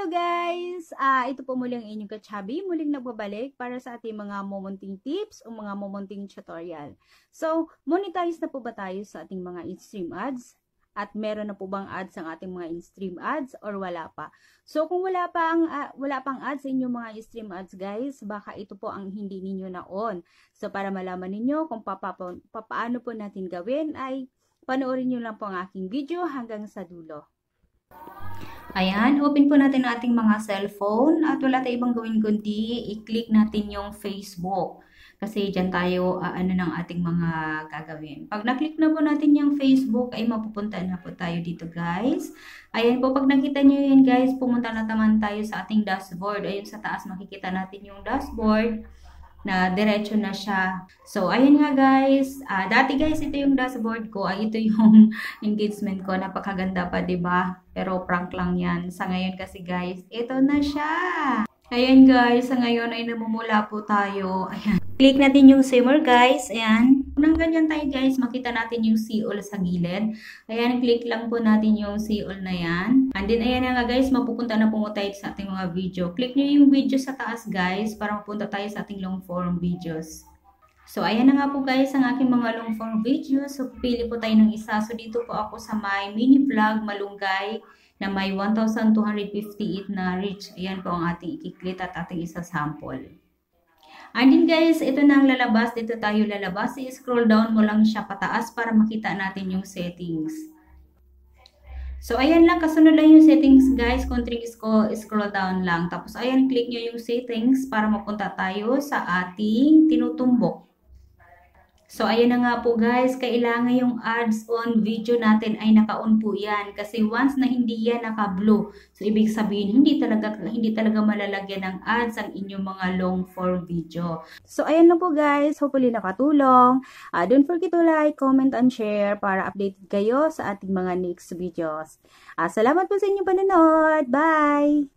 Hello guys! Ito po muli ang inyong kachabi, muling nagbabalik para sa ating mga momunting tips o mga momunting tutorial. So, monetize na po ba tayo sa ating mga in-stream ads? At meron na po bang ads ang ating mga in-stream ads or wala pa? So, kung wala pang ads sa inyong mga in-stream ads guys, baka ito po ang hindi ninyo na-on. So, para malaman ninyo kung paano po natin gawin ay panoorin nyo lang po ang aking video hanggang sa dulo. Ayan, open po natin ang ating mga cellphone at wala tayong ibang gawin kundi i-click natin yung Facebook. Kasi dyan tayo ng ating mga gagawin. Pag na-click na po natin yung Facebook ay mapupunta na po tayo dito guys. Ayan po, pag nakita nyo yun guys, pumunta na naman tayo sa ating dashboard. Ayun sa taas makikita natin yung dashboard na diretso na siya. So, ayun nga guys. Dati guys, ito yung dashboard ko. Ito yung engagement ko. Napakaganda pa, 'di ba? Pero prank lang yan. Sa ngayon kasi guys, ito na siya. Ayan guys, sa ngayon ay namumula po tayo. Ayan. Click natin yung simmer guys. Ayan. Nang ganyan tayo guys, makita natin yung see all sa gilid. Ayan, click lang po natin yung see all na yan. And then ayan nga guys, mapupunta na po tayo sa ating mga video. Click nyo yung video sa taas guys, para mapunta tayo sa ating long form videos. So ayan na nga po guys, ang aking mga long form videos. So pili po tayo ng isa. So dito po ako sa my mini vlog malunggay na may 1,258 na reach. Ayan po ang ating i-click at ating isa sample. And then guys, ito na ang lalabas. Dito tayo lalabas. I-scroll down mo lang siya pataas para makita natin yung settings. So ayan lang, kasunod lang yung settings guys. Konting scroll down lang. Tapos ayan, click nyo yung settings para mapunta tayo sa ating tinutumbok. So, ayan na nga po guys, kailangan yung ads on video natin ay naka-on po yan. Kasi once na hindi yan naka-blue, so ibig sabihin hindi talaga malalagyan ng ads ang inyong mga long form video. So, ayan na po guys, hopefully nakatulong. Don't forget to like, comment, and share para updated kayo sa ating mga next videos. Salamat po sa inyong panonood. Bye!